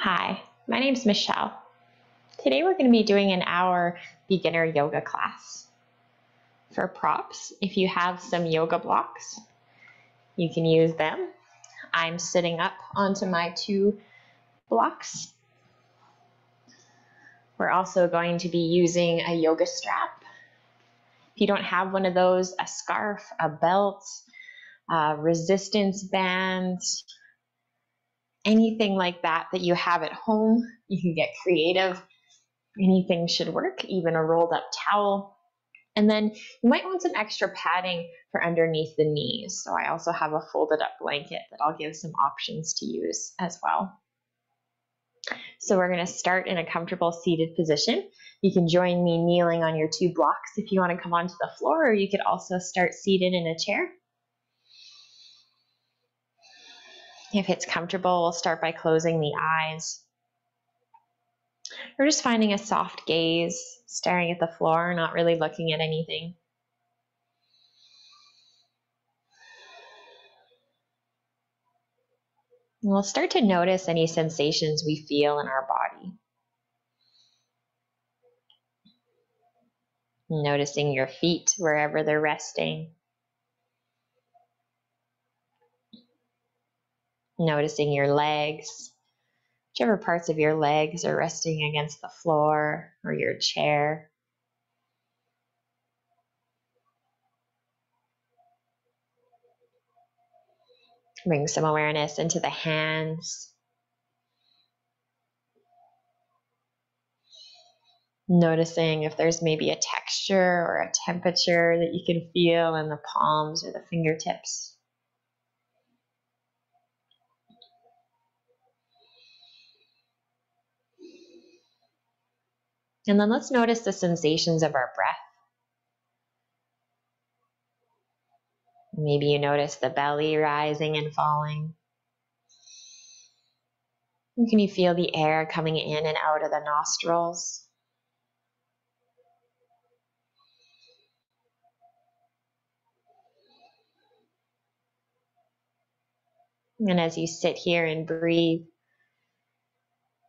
Hi, my name's Michelle. Today we're going to be doing an hour beginner yoga class. For props, if you have some yoga blocks, you can use them. I'm sitting up onto my 2 blocks. We're also going to be using a yoga strap. If you don't have one of those, a scarf, a belt, a resistance band, anything like that you have at home, you can get creative. Anything should work, even a rolled up towel. And then you might want some extra padding for underneath the knees. So I also have a folded up blanket that I'll give some options to use as well. So we're going to start in a comfortable seated position. You can join me kneeling on your 2 blocks if you want to come onto the floor, or you could also start seated in a chair. If it's comfortable, we'll start by closing the eyes. We're just finding a soft gaze, staring at the floor, not really looking at anything. And we'll start to notice any sensations we feel in our body. Noticing your feet wherever they're resting. Noticing your legs, whichever parts of your legs are resting against the floor or your chair. Bring some awareness into the hands. Noticing if there's maybe a texture or a temperature that you can feel in the palms or the fingertips. And then let's notice the sensations of our breath. Maybe you notice the belly rising and falling. And can you feel the air coming in and out of the nostrils? And as you sit here and breathe,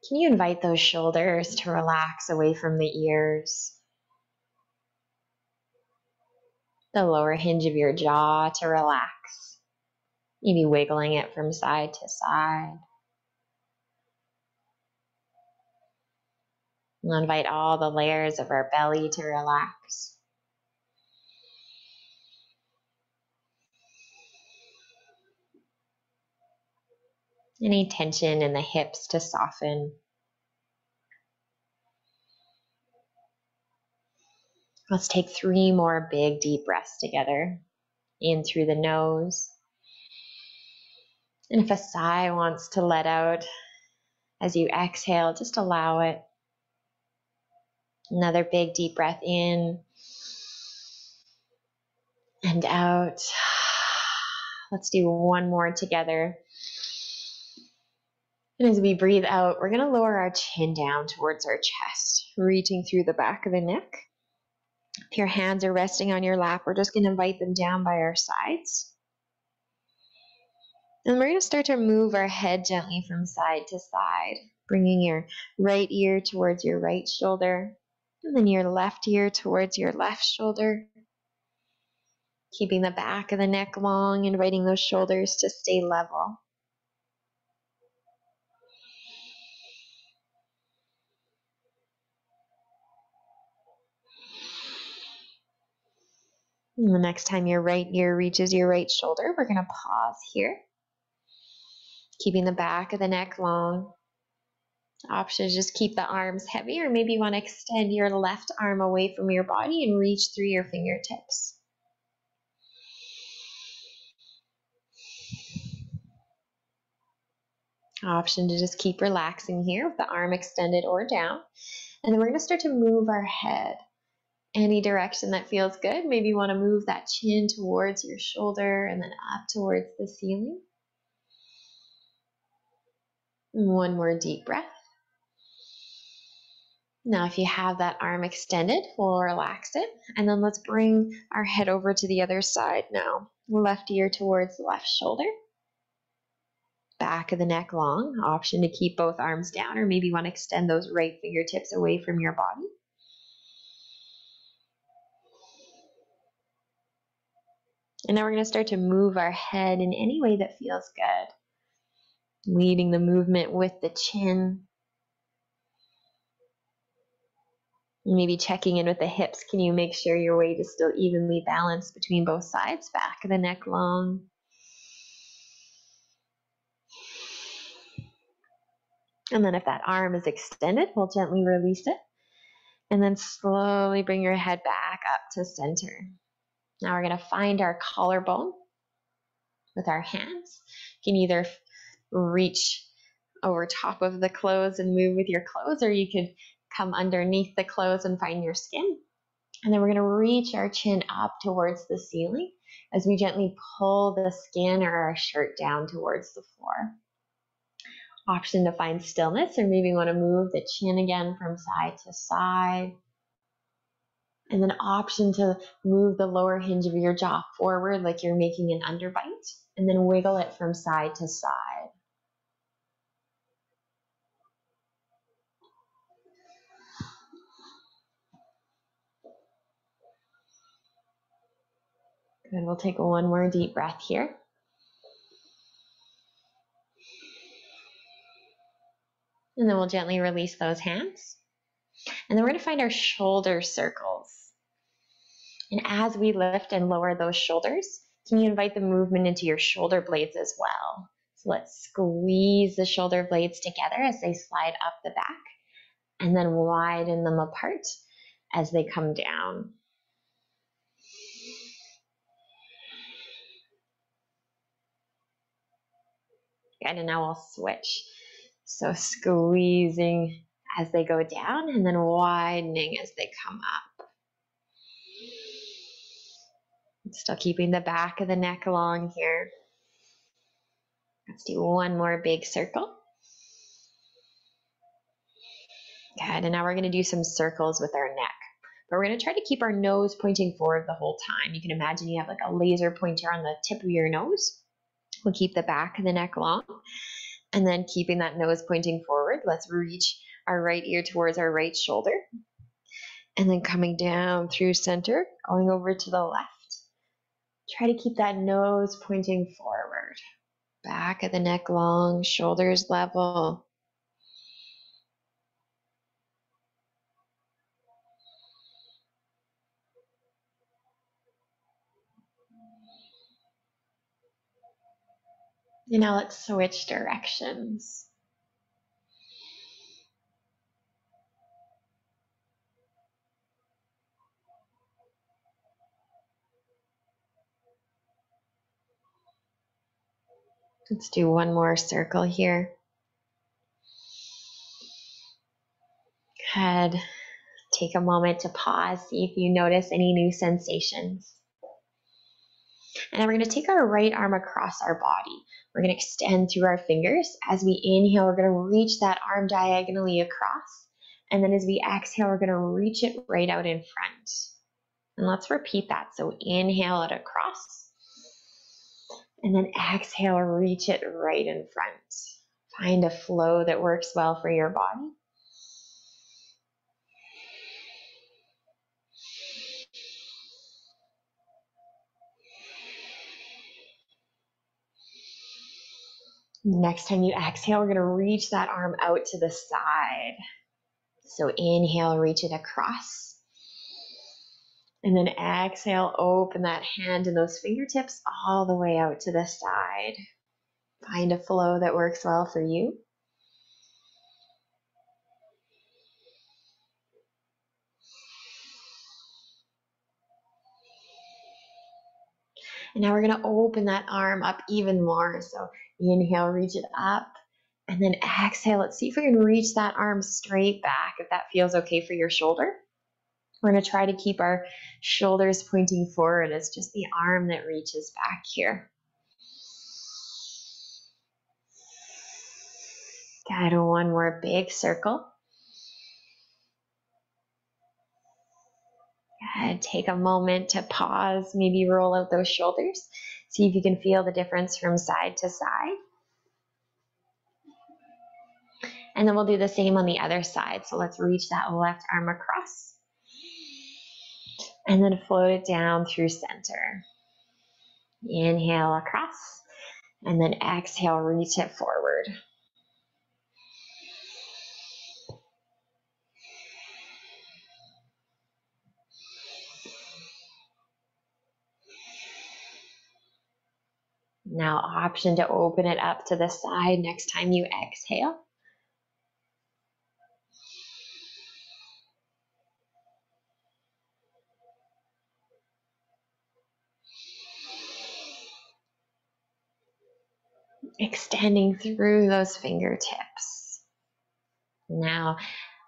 can you invite those shoulders to relax away from the ears? The lower hinge of your jaw to relax, maybe wiggling it from side to side. We'll invite all the layers of our belly to relax. Any tension in the hips to soften. Let's take 3 more big, deep breaths together. In through the nose. And if a sigh wants to let out as you exhale, just allow it. Another big, deep breath in and out. Let's do 1 more together. And as we breathe out, we're going to lower our chin down towards our chest, reaching through the back of the neck. If your hands are resting on your lap, we're just going to invite them down by our sides. And we're going to start to move our head gently from side to side, bringing your right ear towards your right shoulder, and then your left ear towards your left shoulder. Keeping the back of the neck long, inviting those shoulders to stay level. And the next time your right ear reaches your right shoulder, we're going to pause here. Keeping the back of the neck long. Options, just keep the arms heavy, or maybe you want to extend your left arm away from your body and reach through your fingertips. Option to just keep relaxing here with the arm extended or down. And then we're going to start to move our head any direction that feels good. Maybe you want to move that chin towards your shoulder and then up towards the ceiling. And 1 more deep breath. Now, if you have that arm extended, we'll relax it. And then let's bring our head over to the other side now. Left ear towards the left shoulder. back of the neck long. Option to keep both arms down, or maybe you want to extend those right fingertips away from your body. And now we're going to start to move our head in any way that feels good. Leading the movement with the chin. Maybe checking in with the hips. Can you make sure your weight is still evenly balanced between both sides? Back of the neck long. And then if that arm is extended, we'll gently release it. And then slowly bring your head back up to center. Now we're going to find our collarbone with our hands. You can either reach over top of the clothes and move with your clothes, or you could come underneath the clothes and find your skin. And then we're going to reach our chin up towards the ceiling as we gently pull the skin or our shirt down towards the floor. Option to find stillness, or maybe you want to move the chin again from side to side. And then option to move the lower hinge of your jaw forward like you're making an underbite, and then wiggle it from side to side. Good, we'll take one more deep breath here. And then we'll gently release those hands. And then we're going to find our shoulder circles. And as we lift and lower those shoulders, can you invite the movement into your shoulder blades as well? So let's squeeze the shoulder blades together as they slide up the back, and then widen them apart as they come down. Good, and now we'll switch. So squeezing as they go down, and then widening as they come up. Still keeping the back of the neck long here. Let's do one more big circle. Good, and now we're going to do some circles with our neck. But we're going to try to keep our nose pointing forward the whole time. You can imagine you have like a laser pointer on the tip of your nose. We'll keep the back of the neck long. And then keeping that nose pointing forward, let's reach our right ear towards our right shoulder. And then coming down through center, going over to the left. Try to keep that nose pointing forward. Back of the neck long, shoulders level. And now let's switch directions. Let's do one more circle here. Good. Take a moment to pause, see if you notice any new sensations. And then we're going to take our right arm across our body. We're going to extend through our fingers. As we inhale, we're going to reach that arm diagonally across. And then as we exhale, we're going to reach it right out in front. And let's repeat that. So inhale it across. And then exhale, reach it right in front. Find a flow that works well for your body. Next time you exhale, we're going to reach that arm out to the side. So inhale, reach it across. And then exhale, open that hand and those fingertips all the way out to the side. Find a flow that works well for you. And now we're going to open that arm up even more. So inhale, reach it up. And then exhale, let's see if we can reach that arm straight back, if that feels okay for your shoulder. We're going to try to keep our shoulders pointing forward. It's just the arm that reaches back here. Good, one more big circle. Good, take a moment to pause, maybe roll out those shoulders. See if you can feel the difference from side to side. And then we'll do the same on the other side. So let's reach that left arm across. And then float it down through center. Inhale across. And then exhale, reach it forward. Now, option to open it up to the side next time you exhale. Extending through those fingertips. Now,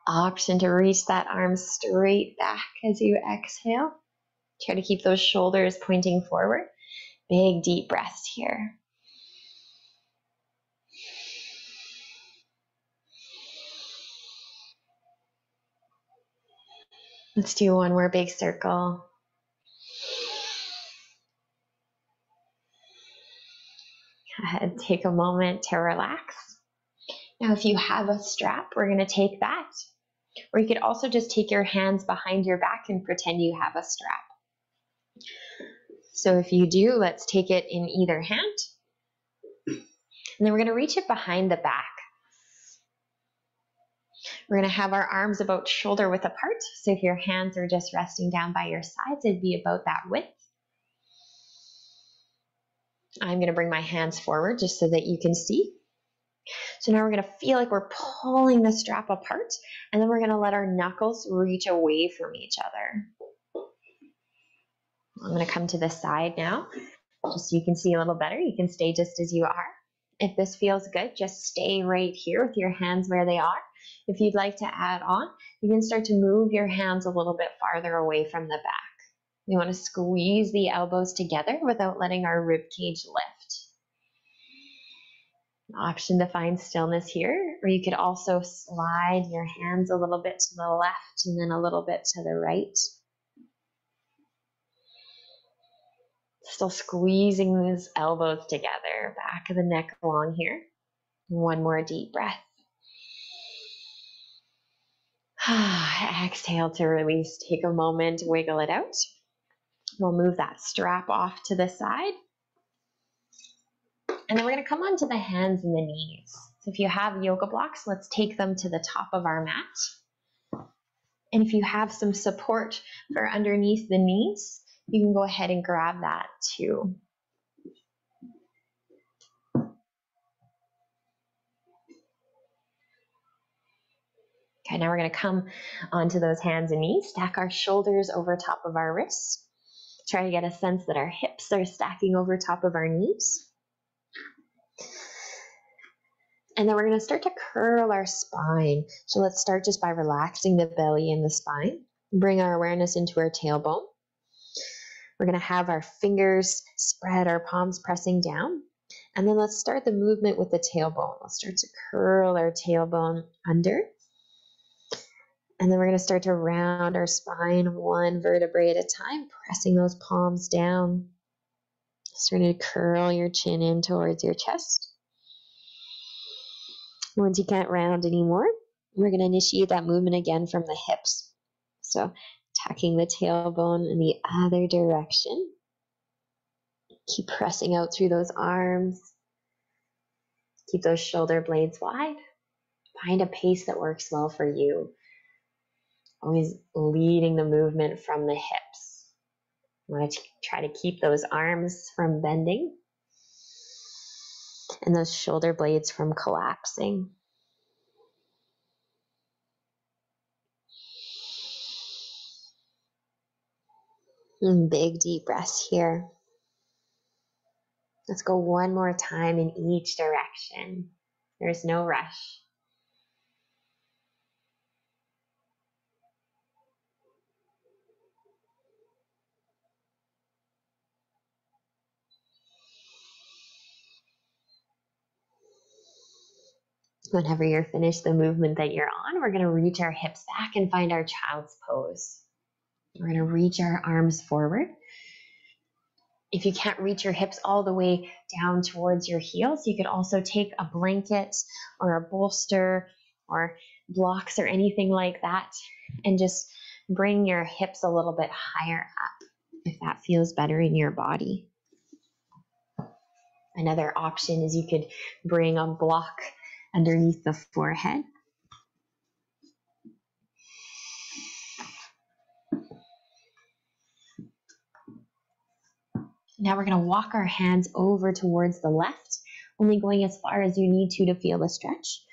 option to reach that arm straight back as you exhale. Try to keep those shoulders pointing forward. Big deep breaths here. Let's do one more big circle. Go ahead, take a moment to relax. Now, if you have a strap, we're going to take that. Or you could also just take your hands behind your back and pretend you have a strap. So if you do, let's take it in either hand. And then we're going to reach it behind the back. We're going to have our arms about shoulder width apart. So if your hands are just resting down by your sides, it'd be about that width. I'm going to bring my hands forward just so that you can see. So now we're going to feel like we're pulling the strap apart, and then we're going to let our knuckles reach away from each other. I'm going to come to the side now, just so you can see a little better. You can stay just as you are. If this feels good, just stay right here with your hands where they are. If you'd like to add on, you can start to move your hands a little bit farther away from the back. We want to squeeze the elbows together without letting our rib cage lift. An option to find stillness here, or you could also slide your hands a little bit to the left and then a little bit to the right. Still squeezing these elbows together, back of the neck along here. One more deep breath. Exhale to release. Take a moment, wiggle it out. We'll move that strap off to the side. And then we're going to come onto the hands and the knees. So if you have yoga blocks, let's take them to the top of our mat. And if you have some support for underneath the knees, you can go ahead and grab that too. Okay, now we're going to come onto those hands and knees, stack our shoulders over top of our wrists. Try to get a sense that our hips are stacking over top of our knees. And then we're going to start to curl our spine. So let's start just by relaxing the belly and the spine. Bring our awareness into our tailbone. We're going to have our fingers spread, our palms pressing down. And then let's start the movement with the tailbone. Let's start to curl our tailbone under. And then we're going to start to round our spine one vertebrae at a time, pressing those palms down. Starting to curl your chin in towards your chest. Once you can't round anymore, we're going to initiate that movement again from the hips. So tucking the tailbone in the other direction. Keep pressing out through those arms. Keep those shoulder blades wide. Find a pace that works well for you. Always leading the movement from the hips. You want to try to keep those arms from bending and those shoulder blades from collapsing. And big deep breaths here. Let's go one more time in each direction. There's no rush. Whenever you're finished the movement that you're on, we're going to reach our hips back and find our child's pose. We're going to reach our arms forward. If you can't reach your hips all the way down towards your heels, you could also take a blanket or a bolster or blocks or anything like that, and just bring your hips a little bit higher up if that feels better in your body. Another option is you could bring a block underneath the forehead. Now we're going to walk our hands over towards the left, only going as far as you need to feel the stretch.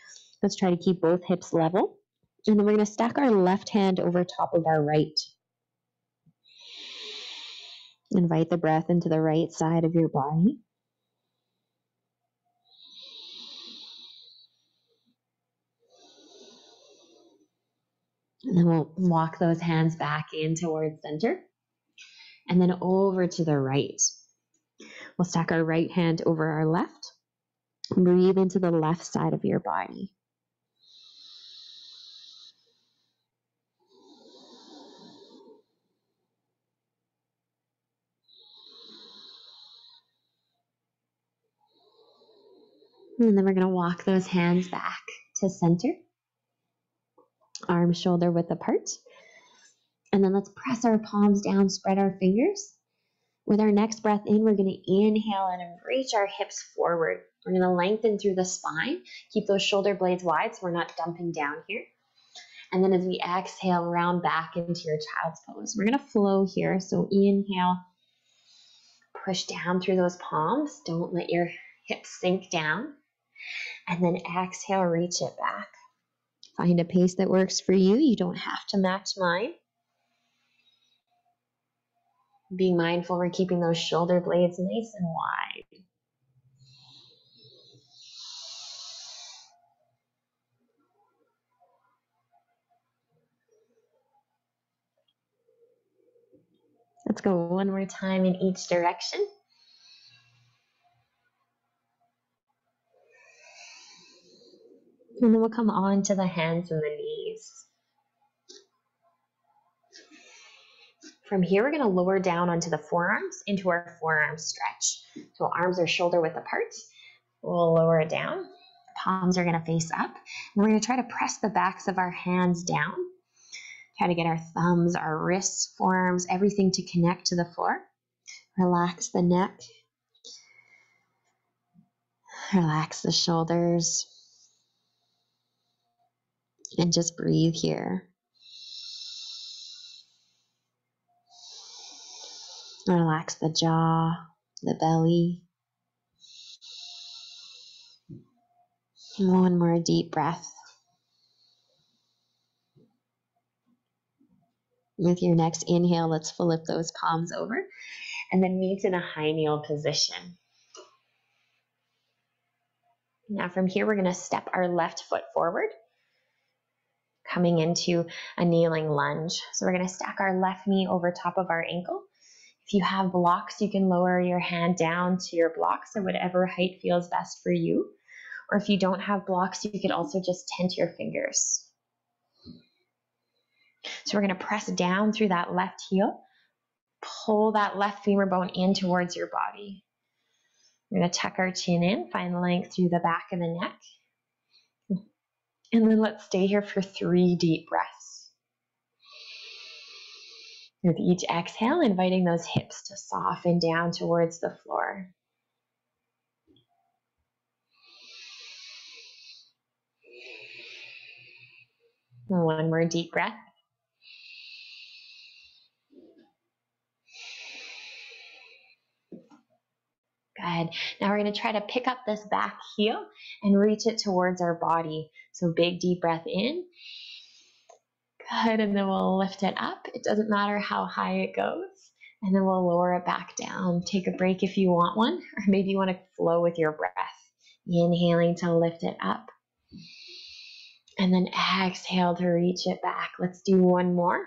Let's try to keep both hips level. And then we're going to stack our left hand over top of our right. Invite the breath into the right side of your body. And then we'll walk those hands back in towards center. And then over to the right. We'll stack our right hand over our left. Breathe into the left side of your body. And then we're going to walk those hands back to center. Arms shoulder width apart. And then let's press our palms down, spread our fingers. With our next breath in, we're going to inhale and reach our hips forward. We're going to lengthen through the spine. Keep those shoulder blades wide so we're not dumping down here. And then as we exhale, round back into your child's pose. We're going to flow here. So inhale, push down through those palms. Don't let your hips sink down. And then exhale, reach it back. Find a pace that works for you. You don't have to match mine. Being mindful we're keeping those shoulder blades nice and wide. Let's go one more time in each direction. And then we'll come on to the hands and the knees. From here, we're going to lower down onto the forearms into our forearm stretch. So arms are shoulder width apart. We'll lower it down. Palms are going to face up. And we're going to try to press the backs of our hands down. Try to get our thumbs, our wrists, forearms, everything to connect to the floor. Relax the neck. Relax the shoulders. And just breathe here. Relax the jaw, the belly. One more deep breath. With your next inhale, let's flip those palms over and then meet in a high kneel position. Now from here, we're going to step our left foot forward, coming into a kneeling lunge. So we're going to stack our left knee over top of our ankle. If you have blocks, you can lower your hand down to your blocks at whatever height feels best for you. Or if you don't have blocks, you could also just tent your fingers. So we're going to press down through that left heel. Pull that left femur bone in towards your body. We're going to tuck our chin in, find length through the back of the neck. And then let's stay here for 3 deep breaths. With each exhale, inviting those hips to soften down towards the floor. And one more deep breath. Good. Now we're going to try to pick up this back heel and reach it towards our body. So big deep breath in. Good. And then we'll lift it up. It doesn't matter how high it goes. And then we'll lower it back down. Take a break if you want one, or maybe you want to flow with your breath. Inhaling to lift it up. And then exhale to reach it back. Let's do one more.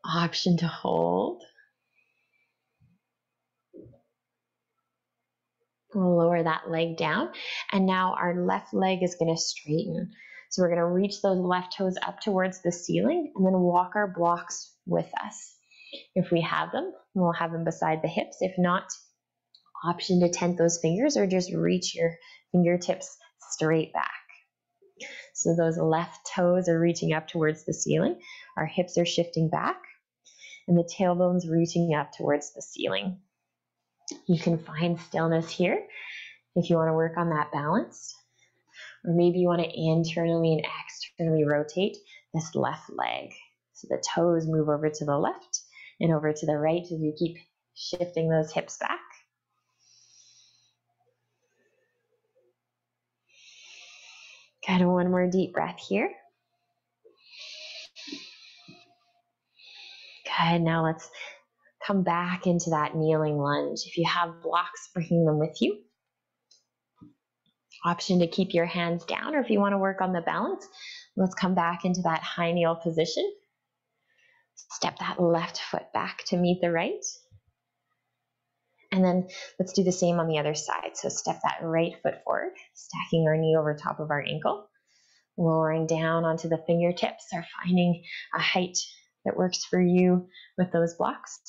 Option to hold. We'll lower that leg down. And now our left leg is going to straighten. So we're going to reach those left toes up towards the ceiling and then walk our blocks with us. If we have them, we'll have them beside the hips. If not, option to tent those fingers or just reach your fingertips straight back. So those left toes are reaching up towards the ceiling. Our hips are shifting back, and the tailbone's reaching up towards the ceiling. You can find stillness here if you want to work on that balance. Or maybe you want to internally and externally rotate this left leg. So the toes move over to the left and over to the right as we keep shifting those hips back. Good, one more deep breath here. Good, now let's come back into that kneeling lunge. If you have blocks, bringing them with you. Option to keep your hands down, or if you want to work on the balance, let's come back into that high kneel position. Step that left foot back to meet the right. And then let's do the same on the other side. So step that right foot forward, stacking our knee over top of our ankle, lowering down onto the fingertips, or finding a height that works for you with those blocks.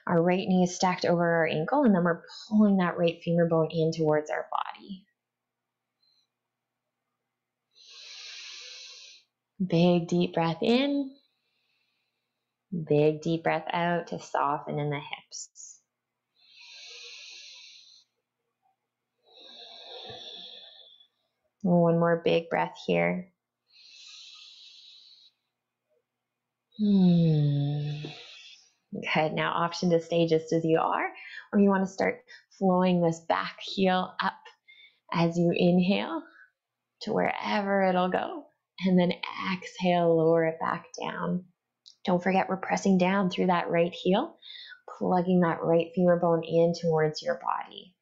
Our right knee is stacked over our ankle, and then we're pulling that right femur bone in towards our body. Big deep breath in. Big deep breath out to soften in the hips. One more big breath here. Good. Now option to stay just as you are, or you want to start flowing this back heel up as you inhale to wherever it'll go, and then exhale, lower it back down. Don't forget, we're pressing down through that right heel, plugging that right femur bone in towards your body.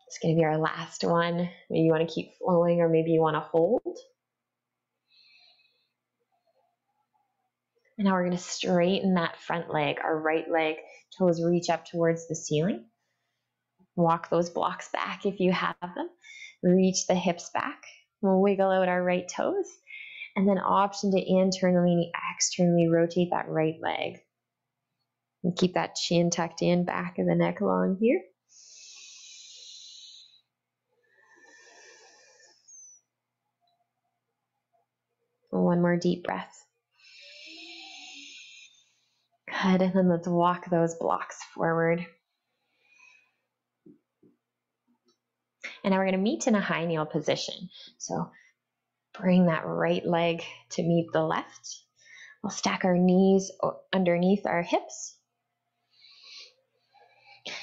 It's going to be our last one. Maybe you want to keep flowing, or maybe you want to hold. And now we're going to straighten that front leg, our right leg, toes reach up towards the ceiling. Walk those blocks back if you have them. Reach the hips back. We'll wiggle out our right toes. And then option to internally and externally rotate that right leg. And keep that chin tucked in, back of the neck long here. One more deep breath. Good, and then let's walk those blocks forward. And now we're going to meet in a high kneel position. So bring that right leg to meet the left. We'll stack our knees underneath our hips.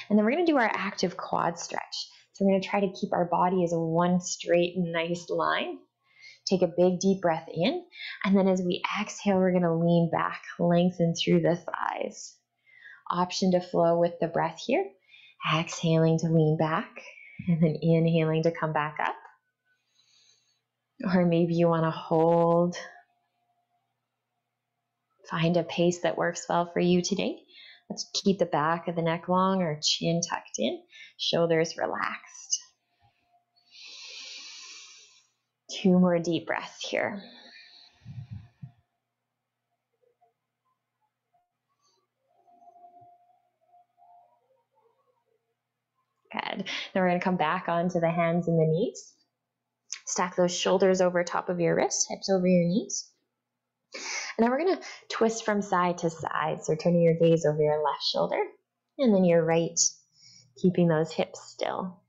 And then we're going to do our active quad stretch. So we're going to try to keep our body as one straight, nice line. Take a big deep breath in, and then as we exhale, we're going to lean back, lengthen through the thighs. Option to flow with the breath here. Exhaling to lean back, and then inhaling to come back up. Or maybe you want to hold. Find a pace that works well for you today. Let's keep the back of the neck long, our chin tucked in, shoulders relaxed. 2 more deep breaths here. Good. Then we're going to come back onto the hands and the knees. Stack those shoulders over top of your wrists, hips over your knees. And then we're going to twist from side to side. So turning your gaze over your left shoulder, and then your right, keeping those hips still.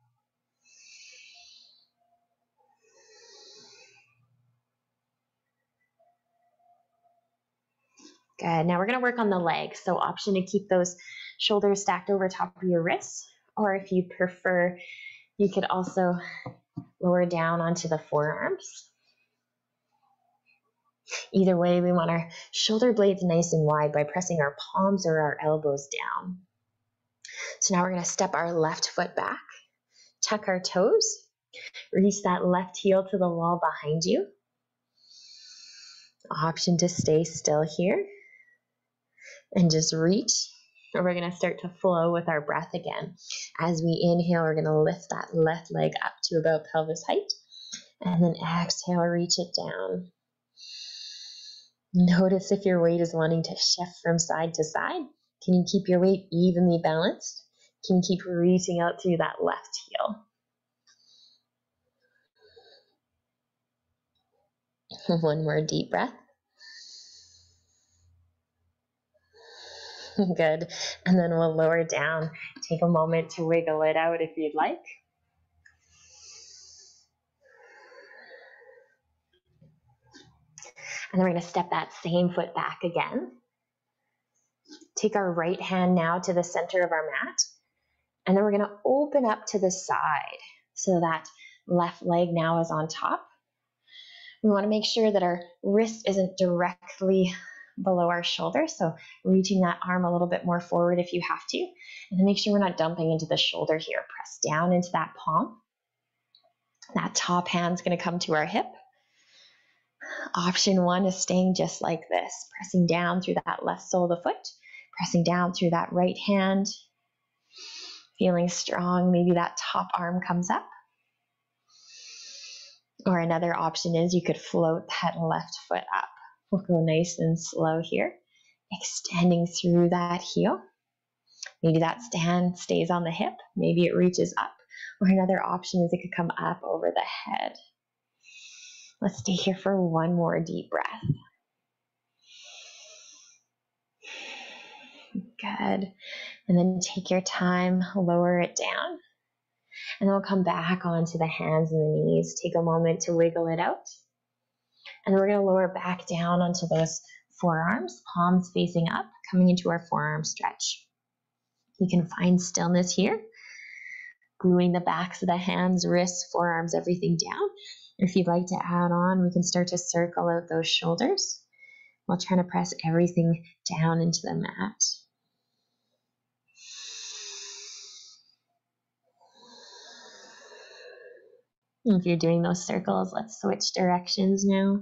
Good. Now we're going to work on the legs. So option to keep those shoulders stacked over top of your wrists, or if you prefer, you could also lower down onto the forearms. Either way, we want our shoulder blades nice and wide by pressing our palms or our elbows down. So now we're going to step our left foot back, tuck our toes, reach that left heel to the wall behind you. Option to stay still here and just reach. And we're going to start to flow with our breath again. As we inhale, we're going to lift that left leg up to about pelvis height, and then exhale, reach it down. Notice if your weight is wanting to shift from side to side. Can you keep your weight evenly balanced? Can you keep reaching out through that left heel? One more deep breath. Good. And then we'll lower down. Take a moment to wiggle it out if you'd like. And then we're going to step that same foot back again. Take our right hand now to the center of our mat. And then we're going to open up to the side so that left leg now is on top. We want to make sure that our wrist isn't directly below our shoulder, so reaching that arm a little bit more forward if you have to. And then make sure we're not dumping into the shoulder here. Press down into that palm. That top hand's going to come to our hip. Option one is staying just like this, pressing down through that left sole of the foot, pressing down through that right hand, feeling strong. Maybe that top arm comes up. Or another option is you could float that left foot up. We'll go nice and slow here, extending through that heel. Maybe that stand stays on the hip. Maybe it reaches up. Or another option is it could come up over the head. Let's stay here for one more deep breath. Good. And then take your time, lower it down. And then we'll come back onto the hands and the knees. Take a moment to wiggle it out. And then we're going to lower back down onto those forearms, palms facing up, coming into our forearm stretch. You can find stillness here, gluing the backs of the hands, wrists, forearms, everything down. If you'd like to add on, we can start to circle out those shoulders while trying to press everything down into the mat. If you're doing those circles, let's switch directions now.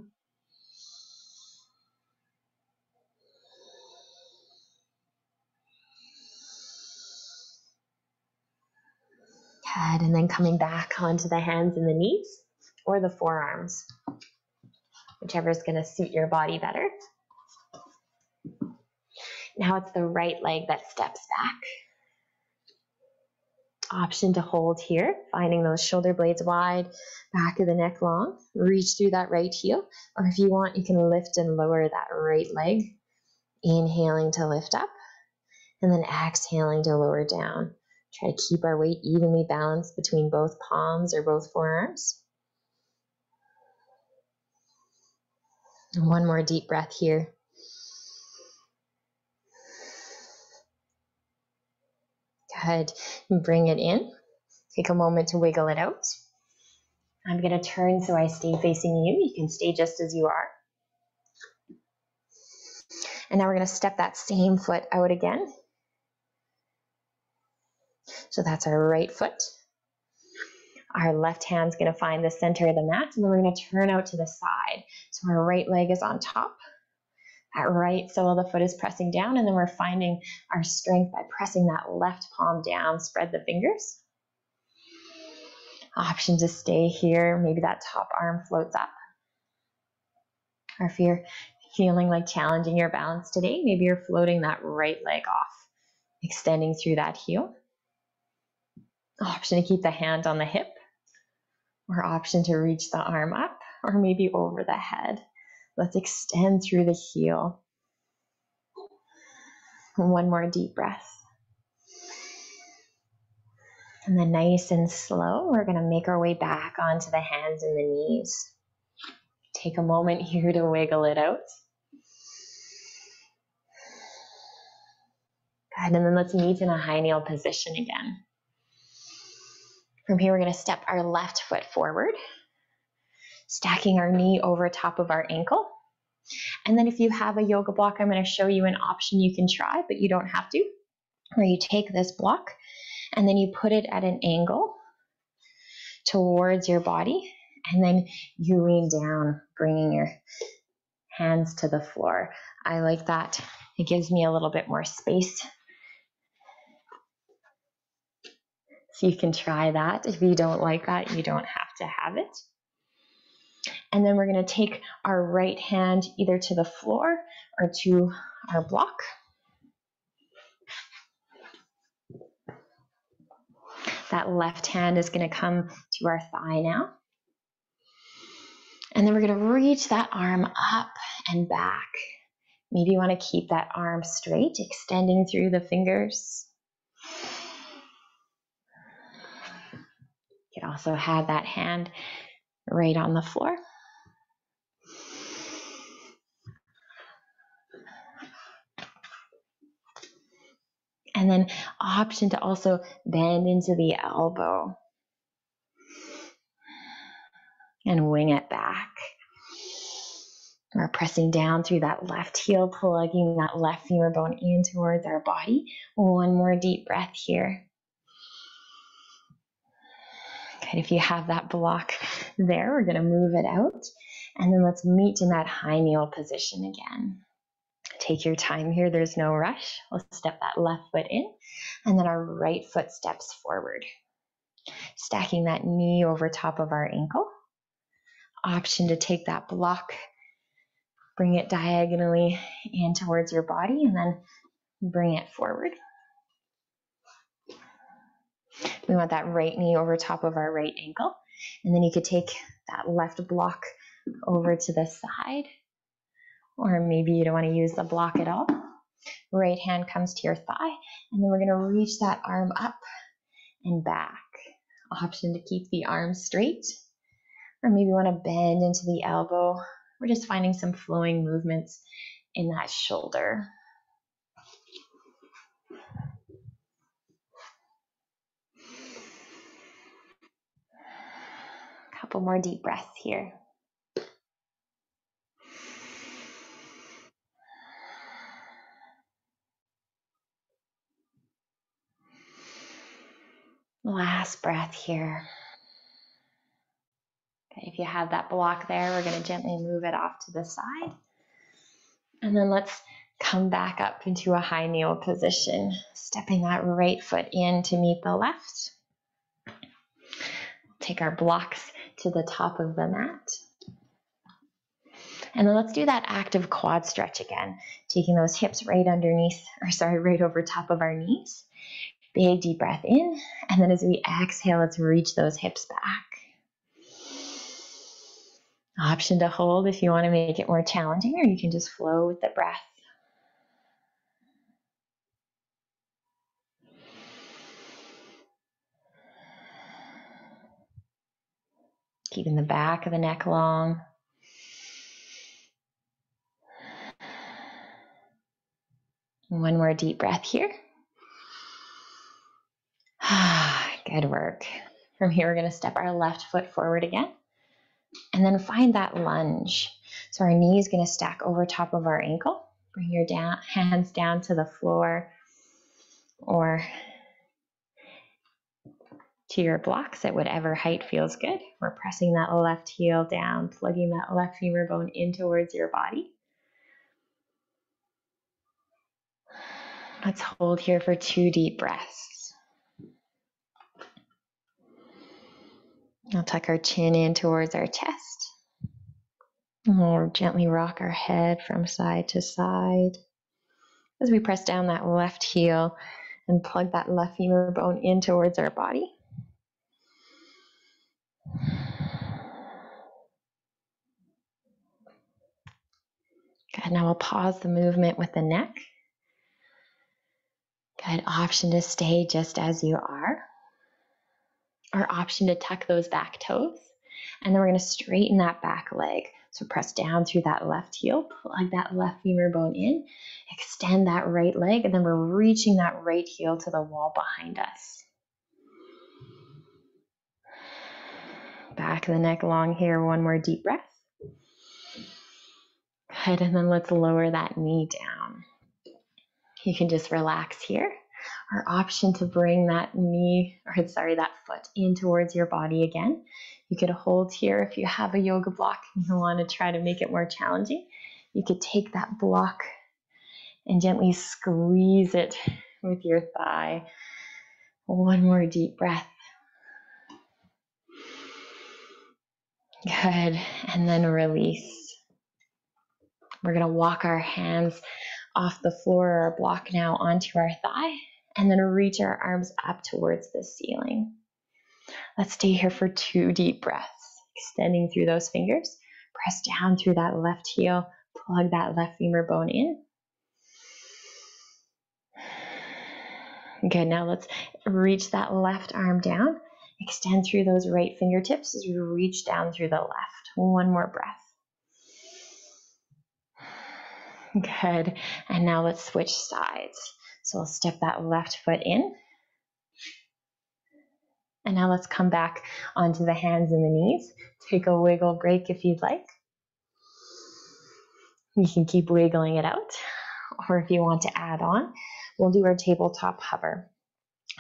Good, and then coming back onto the hands and the knees or the forearms, whichever is going to suit your body better. Now it's the right leg that steps back. Option to hold here, finding those shoulder blades wide, back of the neck long. Reach through that right heel, or if you want, you can lift and lower that right leg. Inhaling to lift up, and then exhaling to lower down. Try to keep our weight evenly balanced between both palms or both forearms. And one more deep breath here. Good. Bring it in. Take a moment to wiggle it out. I'm going to turn so I stay facing you. You can stay just as you are. And now we're going to step that same foot out again. So that's our right foot. Our left hand's going to find the center of the mat, and then we're going to turn out to the side. So our right leg is on top. That right sole of the foot is pressing down, and then we're finding our strength by pressing that left palm down. Spread the fingers. Option to stay here. Maybe that top arm floats up. Or if you're feeling like challenging your balance today, maybe you're floating that right leg off, extending through that heel. Option to keep the hand on the hip, or option to reach the arm up, or maybe over the head. Let's extend through the heel. One more deep breath. And then nice and slow, we're going to make our way back onto the hands and the knees. Take a moment here to wiggle it out. Good, and then let's meet in a high kneel position again. From here, we're going to step our left foot forward, stacking our knee over top of our ankle. And then if you have a yoga block, I'm going to show you an option you can try, but you don't have to, where you take this block and then you put it at an angle towards your body, and then you lean down, bringing your hands to the floor. I like that. It gives me a little bit more space. So you can try that. If you don't like that, you don't have to have it. And then we're going to take our right hand either to the floor or to our block. That left hand is going to come to our thigh now. And then we're going to reach that arm up and back. Maybe you want to keep that arm straight, extending through the fingers. You can also have that hand right on the floor. And then option to also bend into the elbow and wing it back. We're pressing down through that left heel, plugging that left femur bone in towards our body. One more deep breath here. Okay, if you have that block there, we're going to move it out. And then let's meet in that high kneel position again. Take your time here. There's no rush. We'll step that left foot in, and then our right foot steps forward. Stacking that knee over top of our ankle. Option to take that block, bring it diagonally in towards your body, and then bring it forward. We want that right knee over top of our right ankle. And then you could take that left block over to the side. Or maybe you don't want to use the block at all. Right hand comes to your thigh. And then we're going to reach that arm up and back. Option to keep the arm straight. Or maybe you want to bend into the elbow. We're just finding some flowing movements in that shoulder. Couple more deep breaths here. Last breath here. Okay, if you have that block there, we're going to gently move it off to the side. And then let's come back up into a high kneel position, stepping that right foot in to meet the left. Take our blocks to the top of the mat. And then let's do that active quad stretch again, taking those hips right over top of our knees. Big deep breath in, and then as we exhale, let's reach those hips back. Option to hold if you want to make it more challenging, or you can just flow with the breath. Keeping the back of the neck long. One more deep breath here. Good work. From here, we're going to step our left foot forward again. And then find that lunge. So our knee is going to stack over top of our ankle. Bring your hands down to the floor or to your blocks at whatever height feels good. We're pressing that left heel down, plugging that left femur bone in towards your body. Let's hold here for 2 deep breaths. We'll tuck our chin in towards our chest. And we'll gently rock our head from side to side as we press down that left heel and plug that left femur bone in towards our body. Good, now we'll pause the movement with the neck. Good, option to stay just as you are. Or option to tuck those back toes. And then we're going to straighten that back leg. So press down through that left heel, plug that left femur bone in, extend that right leg, and then we're reaching that right heel to the wall behind us. Back of the neck long here, one more deep breath. Good, and then let's lower that knee down. You can just relax here. Our option to bring that foot in towards your body again. You could hold here if you have a yoga block and you want to try to make it more challenging. You could take that block and gently squeeze it with your thigh. One more deep breath. Good, and then release. We're going to walk our hands off the floor or our block now onto our thigh, and then reach our arms up towards the ceiling. Let's stay here for 2 deep breaths, extending through those fingers. Press down through that left heel. Plug that left femur bone in. Good, now let's reach that left arm down. Extend through those right fingertips as we reach down through the left. One more breath. Good, and now let's switch sides. So we'll step that left foot in. And now let's come back onto the hands and the knees. Take a wiggle break if you'd like. You can keep wiggling it out. Or if you want to add on, we'll do our tabletop hover.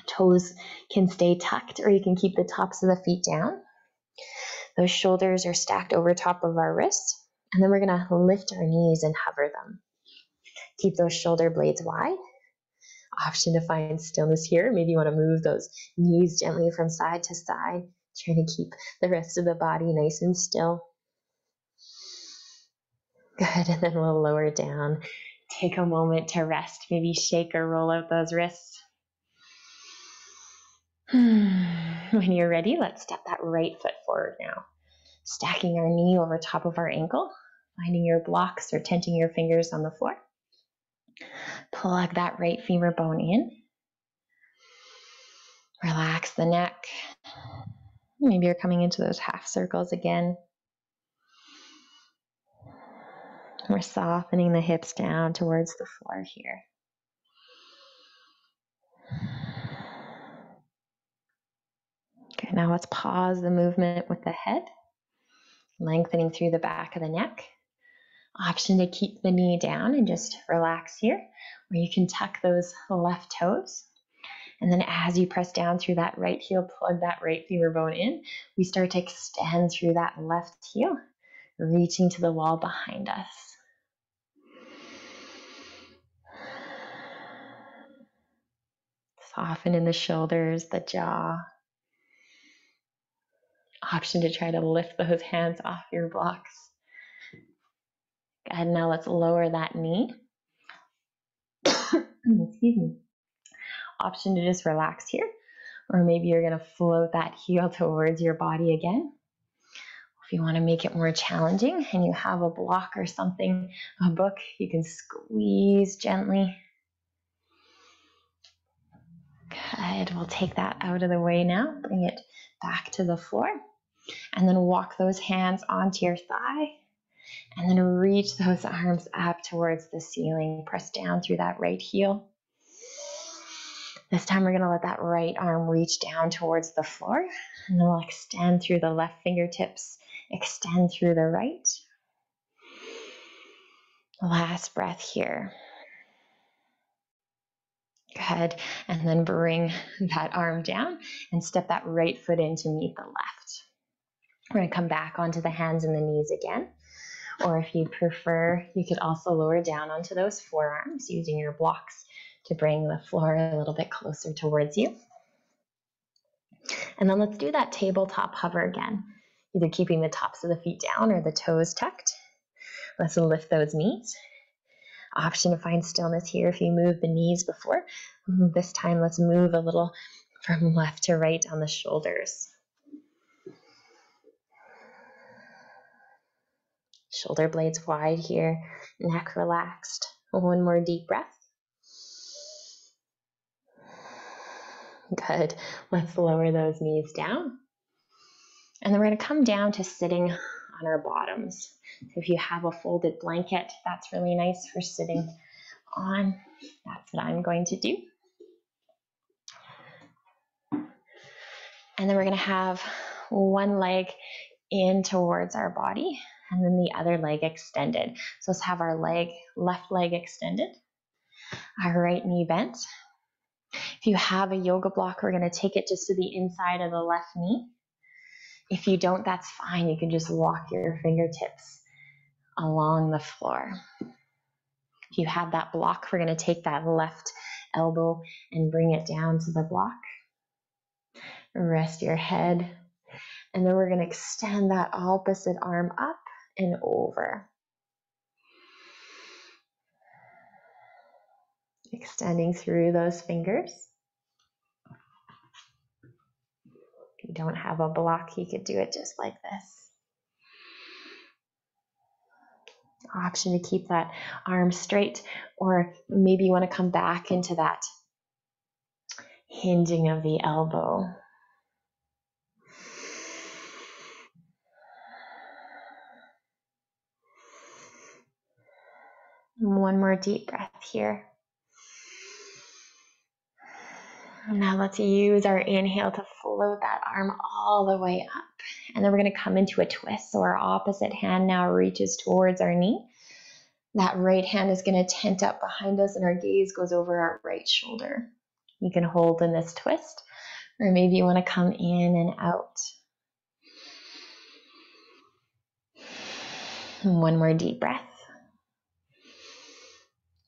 Toes can stay tucked, or you can keep the tops of the feet down. Those shoulders are stacked over top of our wrists. And then we're going to lift our knees and hover them. Keep those shoulder blades wide. Option to find stillness here. Maybe you want to move those knees gently from side to side, trying to keep the rest of the body nice and still. Good, and then we'll lower down. Take a moment to rest. Maybe shake or roll out those wrists. When you're ready, let's step that right foot forward now. Stacking our knee over top of our ankle, finding your blocks or tenting your fingers on the floor. Plug that right femur bone in. Relax the neck. Maybe you're coming into those half circles again. We're softening the hips down towards the floor here. Okay, now let's pause the movement with the head, lengthening through the back of the neck. Option to keep the knee down and just relax here, or you can tuck those left toes. And then as you press down through that right heel, plug that right femur bone in, we start to extend through that left heel, reaching to the wall behind us. Soften in the shoulders, the jaw. Option to try to lift those hands off your blocks. And now let's lower that knee. Excuse me. Option to just relax here. Or maybe you're going to float that heel towards your body again. If you want to make it more challenging and you have a block or something, a book, you can squeeze gently. Good. We'll take that out of the way now. Bring it back to the floor. And then walk those hands onto your thigh. And then reach those arms up towards the ceiling. Press down through that right heel. This time we're going to let that right arm reach down towards the floor. And then we'll extend through the left fingertips. Extend through the right. Last breath here. Good. And then bring that arm down and step that right foot in to meet the left. We're going to come back onto the hands and the knees again. Or if you prefer, you could also lower down onto those forearms using your blocks to bring the floor a little bit closer towards you. And then let's do that tabletop hover again, either keeping the tops of the feet down or the toes tucked. Let's lift those knees. Option to find stillness here if you move the knees before. This time let's move a little from left to right on the shoulders. Shoulder blades wide here, neck relaxed. One more deep breath. Good. Let's lower those knees down. And then we're going to come down to sitting on our bottoms. So if you have a folded blanket, that's really nice for sitting on. That's what I'm going to do. And then we're going to have one leg in towards our body and then the other leg extended. So let's have our left leg extended, our right knee bent. If you have a yoga block, we're going to take it just to the inside of the left knee. If you don't, that's fine. You can just walk your fingertips along the floor. If you have that block, we're going to take that left elbow and bring it down to the block. Rest your head. And then we're going to extend that opposite arm up and over. Extending through those fingers. If you don't have a block, you could do it just like this. Option to keep that arm straight, or maybe you want to come back into that hinging of the elbow. One more deep breath here. Now let's use our inhale to float that arm all the way up. And then we're going to come into a twist. So our opposite hand now reaches towards our knee. That right hand is going to tent up behind us and our gaze goes over our right shoulder. You can hold in this twist, or maybe you want to come in and out. And one more deep breath.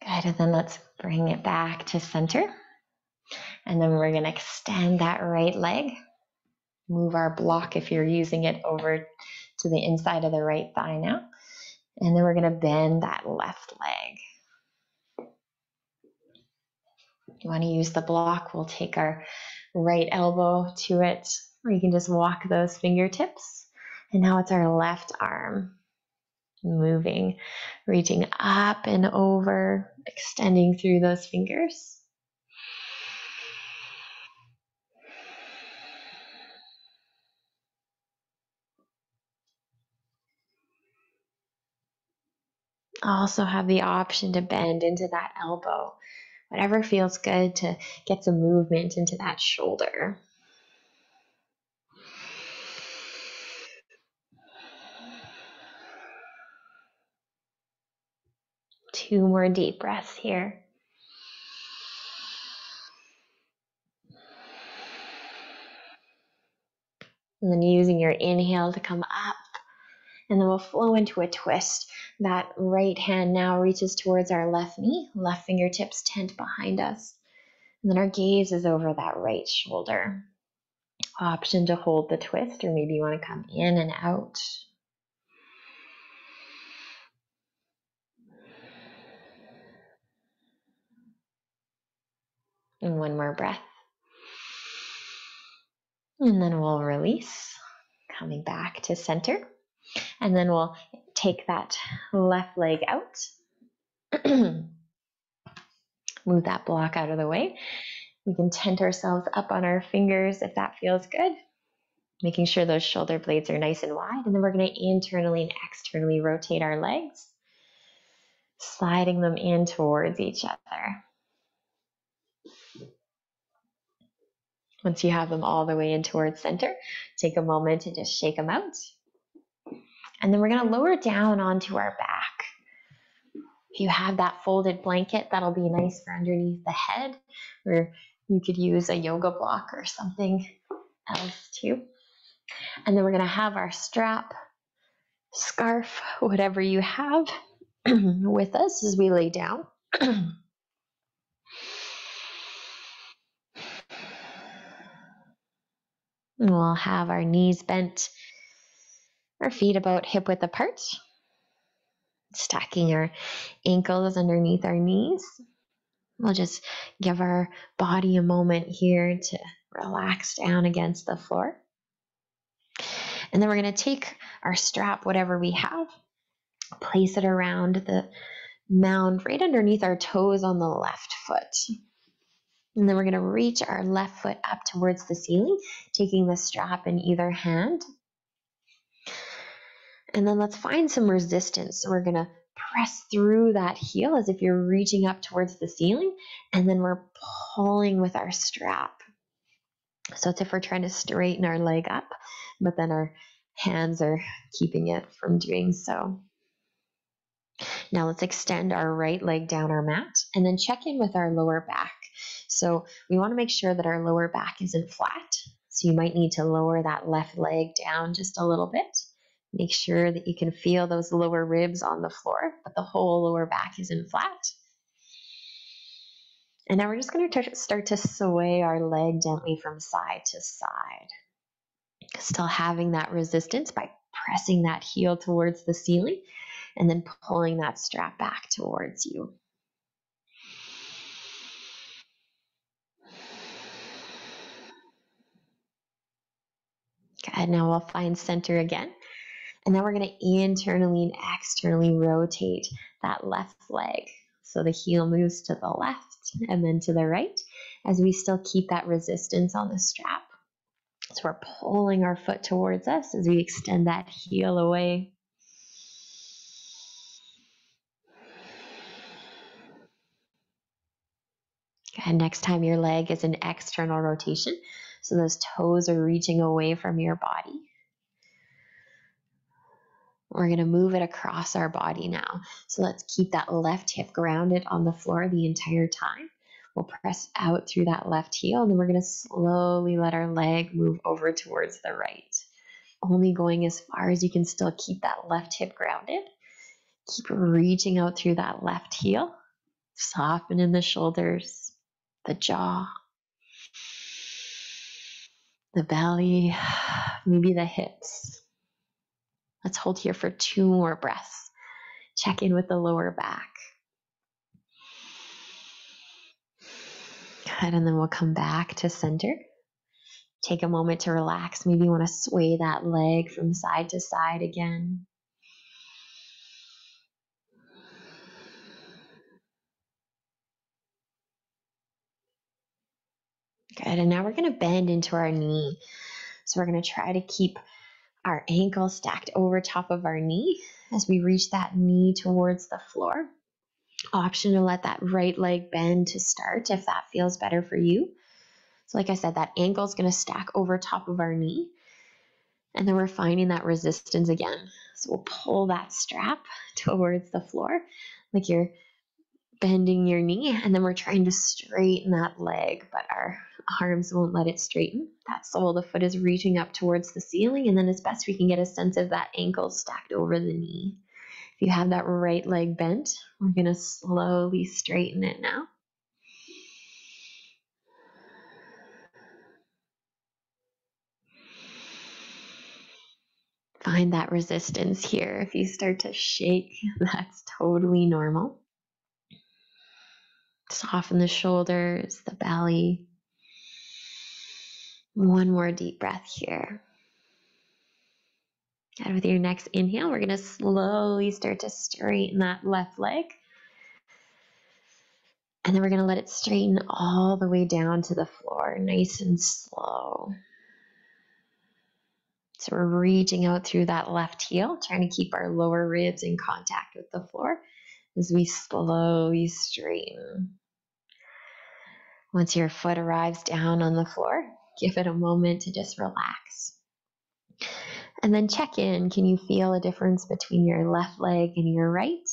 Good, and then let's bring it back to center. And then we're going to extend that right leg. Move our block, if you're using it, over to the inside of the right thigh now. And then we're going to bend that left leg. If you want to use the block, we'll take our right elbow to it, or you can just walk those fingertips. And now it's our left arm moving, reaching up and over, extending through those fingers. Also have the option to bend into that elbow. Whatever feels good to get some movement into that shoulder. Two more deep breaths here. And then using your inhale to come up. And then we'll flow into a twist. That right hand now reaches towards our left knee. Left fingertips tent behind us. And then our gaze is over that right shoulder. Option to hold the twist, or maybe you want to come in and out. And one more breath. And then we'll release, coming back to center. And then we'll take that left leg out. Move that block out of the way. We can tent ourselves up on our fingers if that feels good. Making sure those shoulder blades are nice and wide. And then we're going to internally and externally rotate our legs, sliding them in towards each other. Once you have them all the way in towards center, take a moment to just shake them out. And then we're going to lower down onto our back. If you have that folded blanket, that'll be nice for underneath the head, or you could use a yoga block or something else too. And then we're going to have our strap, scarf, whatever you have with us as we lay down. And we'll have our knees bent, our feet about hip width apart, stacking our ankles underneath our knees. We'll just give our body a moment here to relax down against the floor. And then we're going to take our strap, whatever we have, place it around the mound right underneath our toes on the left foot. And then we're going to reach our left foot up towards the ceiling, taking the strap in either hand. And then let's find some resistance. So we're going to press through that heel as if you're reaching up towards the ceiling. And then we're pulling with our strap. So it's if we're trying to straighten our leg up, but then our hands are keeping it from doing so. Now let's extend our right leg down our mat and then check in with our lower back. So we want to make sure that our lower back isn't flat. So you might need to lower that left leg down just a little bit. Make sure that you can feel those lower ribs on the floor, but the whole lower back isn't flat. And now we're just going to start to sway our leg gently from side to side. Still having that resistance by pressing that heel towards the ceiling and then pulling that strap back towards you. Good, now we'll find center again. And then we're going to internally and externally rotate that left leg. So the heel moves to the left and then to the right as we still keep that resistance on the strap. So we're pulling our foot towards us as we extend that heel away. And next time your leg is an external rotation. So those toes are reaching away from your body. We're going to move it across our body now. So let's keep that left hip grounded on the floor the entire time. We'll press out through that left heel, and then we're going to slowly let our leg move over towards the right. Only going as far as you can still keep that left hip grounded. Keep reaching out through that left heel. Soften in the shoulders, the jaw, the belly, maybe the hips. Let's hold here for 2 more breaths. Check in with the lower back. Good, and then we'll come back to center. Take a moment to relax. Maybe you want to sway that leg from side to side again. Good, and now we're going to bend into our knee. So we're going to try to keep our ankle stacked over top of our knee as we reach that knee towards the floor. Option to let that right leg bend to start if that feels better for you. So like I said, that ankle is going to stack over top of our knee. And then we're finding that resistance again. So we'll pull that strap towards the floor like you're bending your knee. And then we're trying to straighten that leg, but our arms won't let it straighten. That sole of the foot is reaching up towards the ceiling. And then as best we can get a sense of that ankle stacked over the knee. If you have that right leg bent, we're going to slowly straighten it now. Find that resistance here. If you start to shake, that's totally normal. Soften the shoulders, the belly. One more deep breath here. And with your next inhale, we're going to slowly start to straighten that left leg. And then we're going to let it straighten all the way down to the floor, nice and slow. So we're reaching out through that left heel, trying to keep our lower ribs in contact with the floor as we slowly straighten. Once your foot arrives down on the floor, give it a moment to just relax. And then check in. Can you feel a difference between your left leg and your right?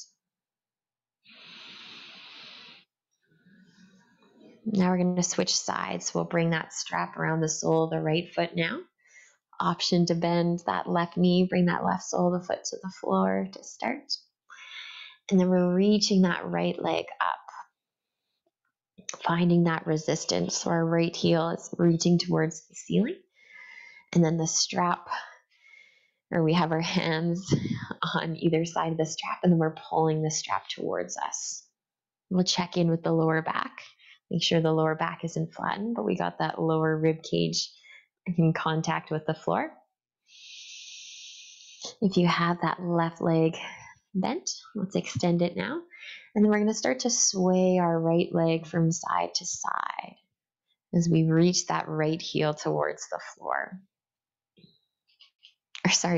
Now we're going to switch sides. We'll bring that strap around the sole of the right foot now. Option to bend that left knee, bring that left sole of the foot to the floor to start. And then we're reaching that right leg up, finding that resistance. So our right heel is reaching towards the ceiling. And then the strap, or we have our hands on either side of the strap, and then we're pulling the strap towards us. We'll check in with the lower back. Make sure the lower back isn't flattened, but we got that lower rib cage in contact with the floor. If you have that left leg bent, let's extend it now. And then we're going to start to sway our right leg from side to side as we reach that right heel towards the floor.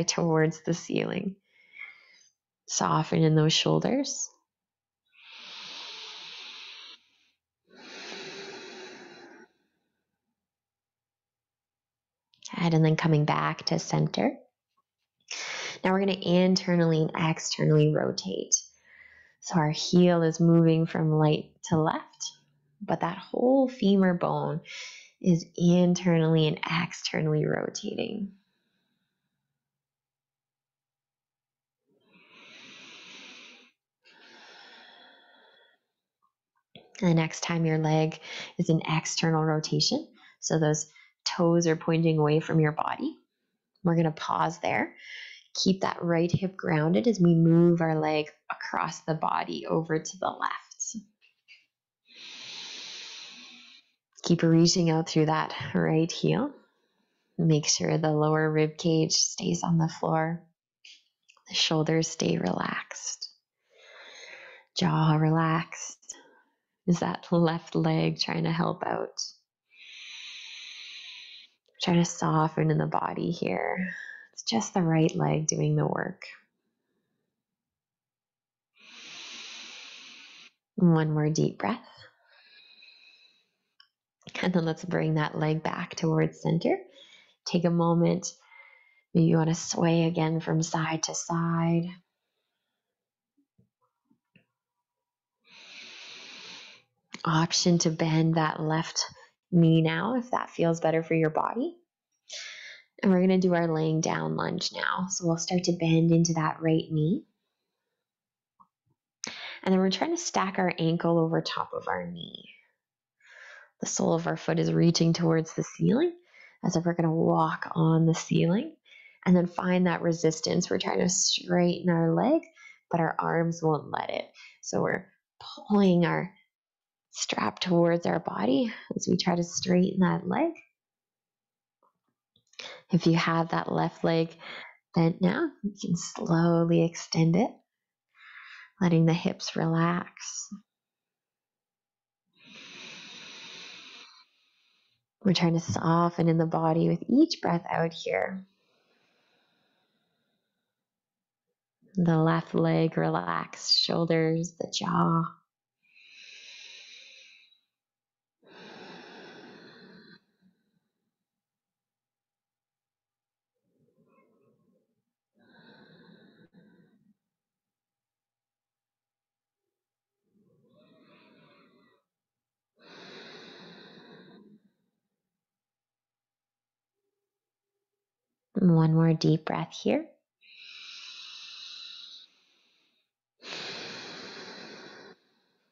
Towards the ceiling. Soften in those shoulders. And then coming back to center. Now we're going to internally and externally rotate. So our heel is moving from right to left, but that whole femur bone is internally and externally rotating. And the next time your leg is an external rotation, so those toes are pointing away from your body, we're going to pause there. Keep that right hip grounded as we move our leg across the body over to the left. Keep reaching out through that right heel. Make sure the lower rib cage stays on the floor. Shoulders stay relaxed. Jaw relaxed. Is that left leg trying to help out? Try to soften in the body here. It's just the right leg doing the work. One more deep breath. And then let's bring that leg back towards center. Take a moment. Maybe you want to sway again from side to side. Option to bend that left knee now if that feels better for your body. And we're going to do our laying down lunge now. So we'll start to bend into that right knee. And then we're trying to stack our ankle over top of our knee. The sole of our foot is reaching towards the ceiling as if we're going to walk on the ceiling. And then find that resistance. We're trying to straighten our leg, but our arms won't let it. So we're pulling our strap towards our body as we try to straighten that leg. If you have that left leg bent now, you can slowly extend it, letting the hips relax. We're trying to soften in the body with each breath out here. The left leg relaxed, shoulders, the jaw. And one more deep breath here.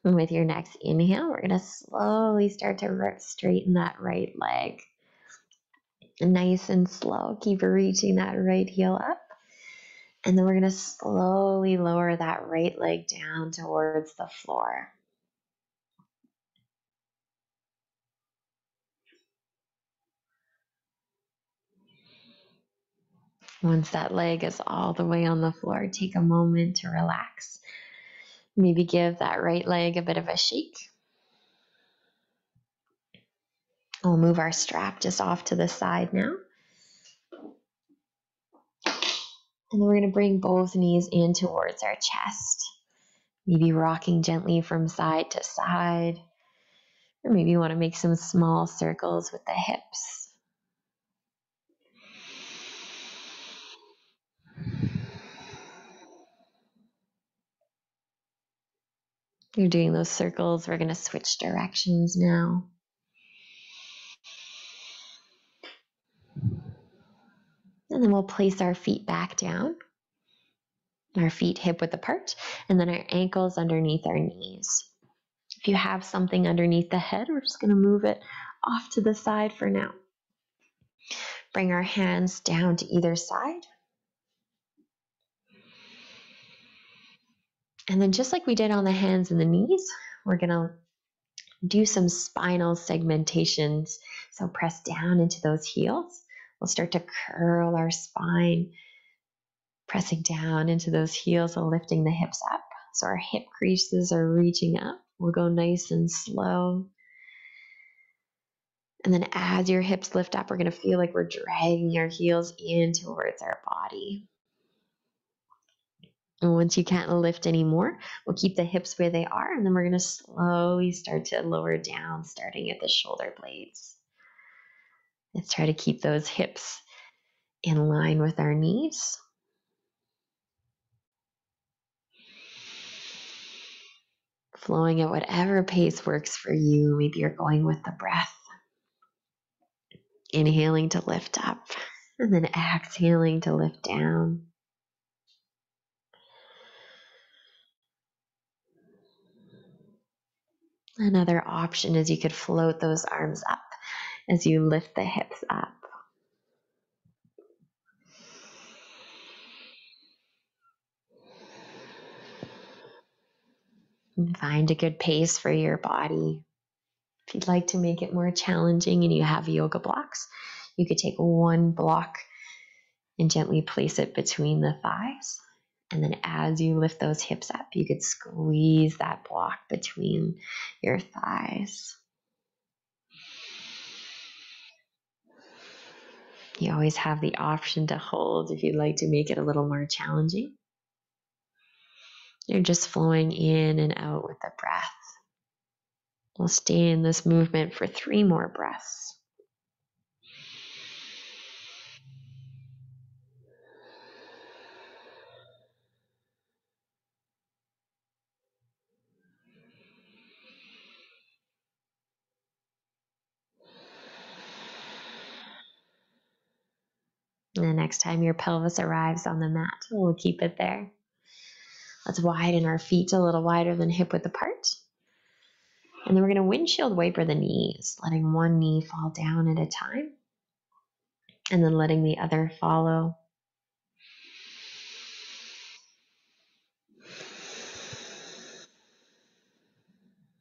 And with your next inhale, we're going to slowly start to straighten that right leg. Nice and slow. Keep reaching that right heel up. And then we're going to slowly lower that right leg down towards the floor. Once that leg is all the way on the floor, take a moment to relax. Maybe give that right leg a bit of a shake. We'll move our strap just off to the side now. And then we're going to bring both knees in towards our chest. Maybe rocking gently from side to side. Or maybe you want to make some small circles with the hips. You're doing those circles. We're going to switch directions now. And then we'll place our feet back down. Our feet hip width apart. And then our ankles underneath our knees. If you have something underneath the head, we're just going to move it off to the side for now. Bring our hands down to either side. And then just like we did on the hands and the knees, we're going to do some spinal segmentations. So press down into those heels. We'll start to curl our spine, pressing down into those heels and lifting the hips up. So our hip creases are reaching up. We'll go nice and slow. And then as your hips lift up, we're going to feel like we're dragging our heels in towards our body. And once you can't lift anymore, we'll keep the hips where they are. And then we're going to slowly start to lower down, starting at the shoulder blades. Let's try to keep those hips in line with our knees. Flowing at whatever pace works for you. Maybe you're going with the breath. Inhaling to lift up, and then exhaling to lift down. Another option is you could float those arms up as you lift the hips up. And find a good pace for your body. If you'd like to make it more challenging and you have yoga blocks, you could take one block and gently place it between the thighs. And then as you lift those hips up, you could squeeze that block between your thighs. You always have the option to hold if you'd like to make it a little more challenging. You're just flowing in and out with the breath. We'll stay in this movement for 3 more breaths. And the next time your pelvis arrives on the mat, we'll keep it there. Let's widen our feet a little wider than hip width apart. And then we're going to windshield wiper the knees, letting one knee fall down at a time, and then letting the other follow.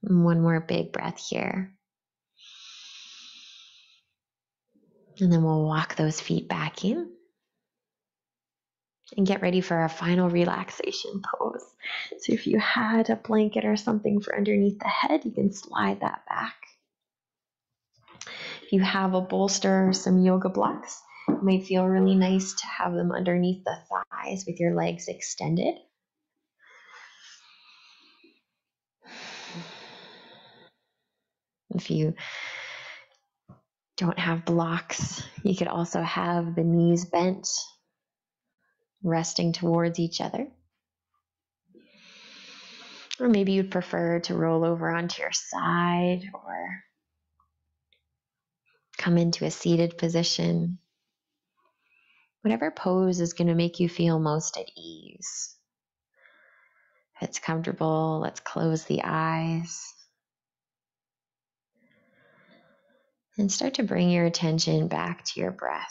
And one more big breath here. And then we'll walk those feet back in and get ready for our final relaxation pose. So if you had a blanket or something for underneath the head, you can slide that back. If you have a bolster or some yoga blocks, it might feel really nice to have them underneath the thighs with your legs extended. If you don't have blocks, you could also have the knees bent, resting towards each other. Or maybe you'd prefer to roll over onto your side or come into a seated position. Whatever pose is going to make you feel most at ease. If it's comfortable, let's close the eyes. And start to bring your attention back to your breath.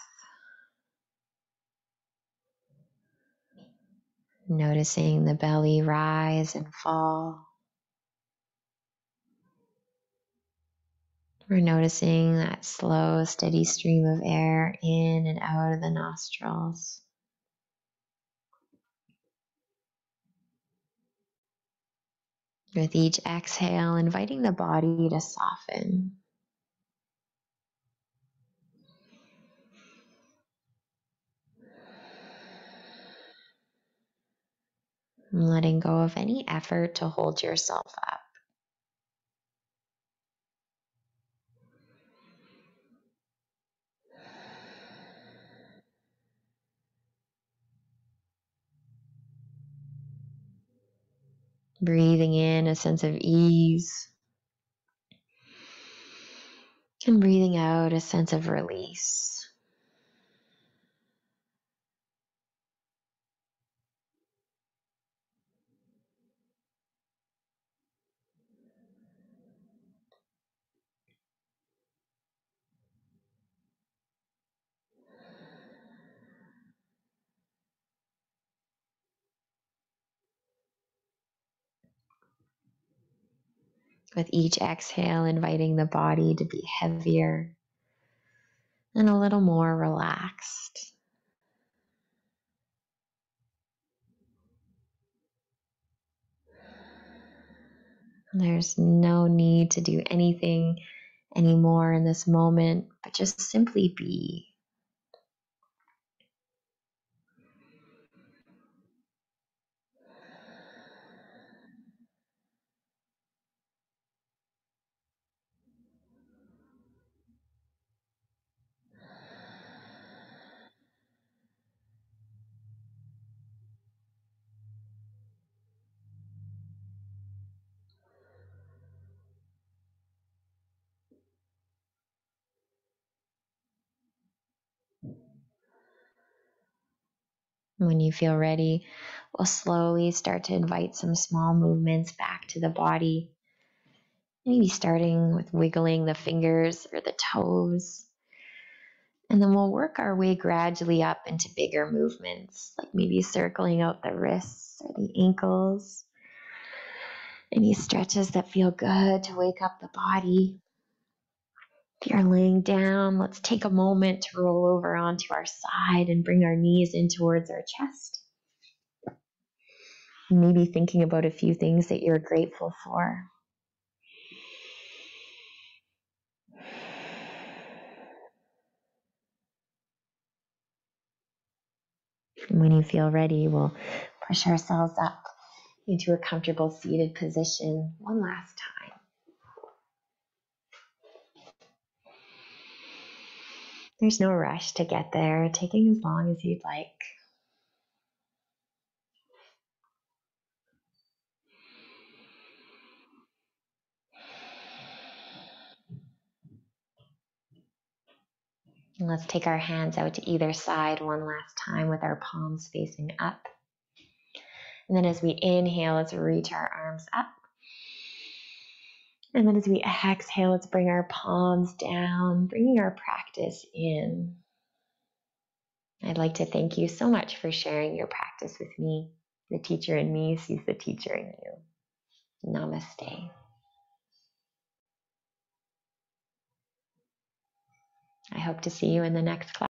Noticing the belly rise and fall. We're noticing that slow, steady stream of air in and out of the nostrils. With each exhale, inviting the body to soften. And letting go of any effort to hold yourself up. Breathing in a sense of ease. And breathing out a sense of release. With each exhale, inviting the body to be heavier and a little more relaxed. There's no need to do anything anymore in this moment, but just simply be. When you feel ready, we'll slowly start to invite some small movements back to the body. Maybe starting with wiggling the fingers or the toes. And then we'll work our way gradually up into bigger movements, like maybe circling out the wrists or the ankles. Any stretches that feel good to wake up the body. If you're laying down, let's take a moment to roll over onto our side and bring our knees in towards our chest. Maybe thinking about a few things that you're grateful for. And when you feel ready, we'll push ourselves up into a comfortable seated position one last time. There's no rush to get there, taking as long as you'd like. And let's take our hands out to either side one last time with our palms facing up. And then as we inhale, let's reach our arms up. And then as we exhale, let's bring our palms down, bringing our practice in. I'd like to thank you so much for sharing your practice with me. The teacher in me sees the teacher in you. Namaste. I hope to see you in the next class.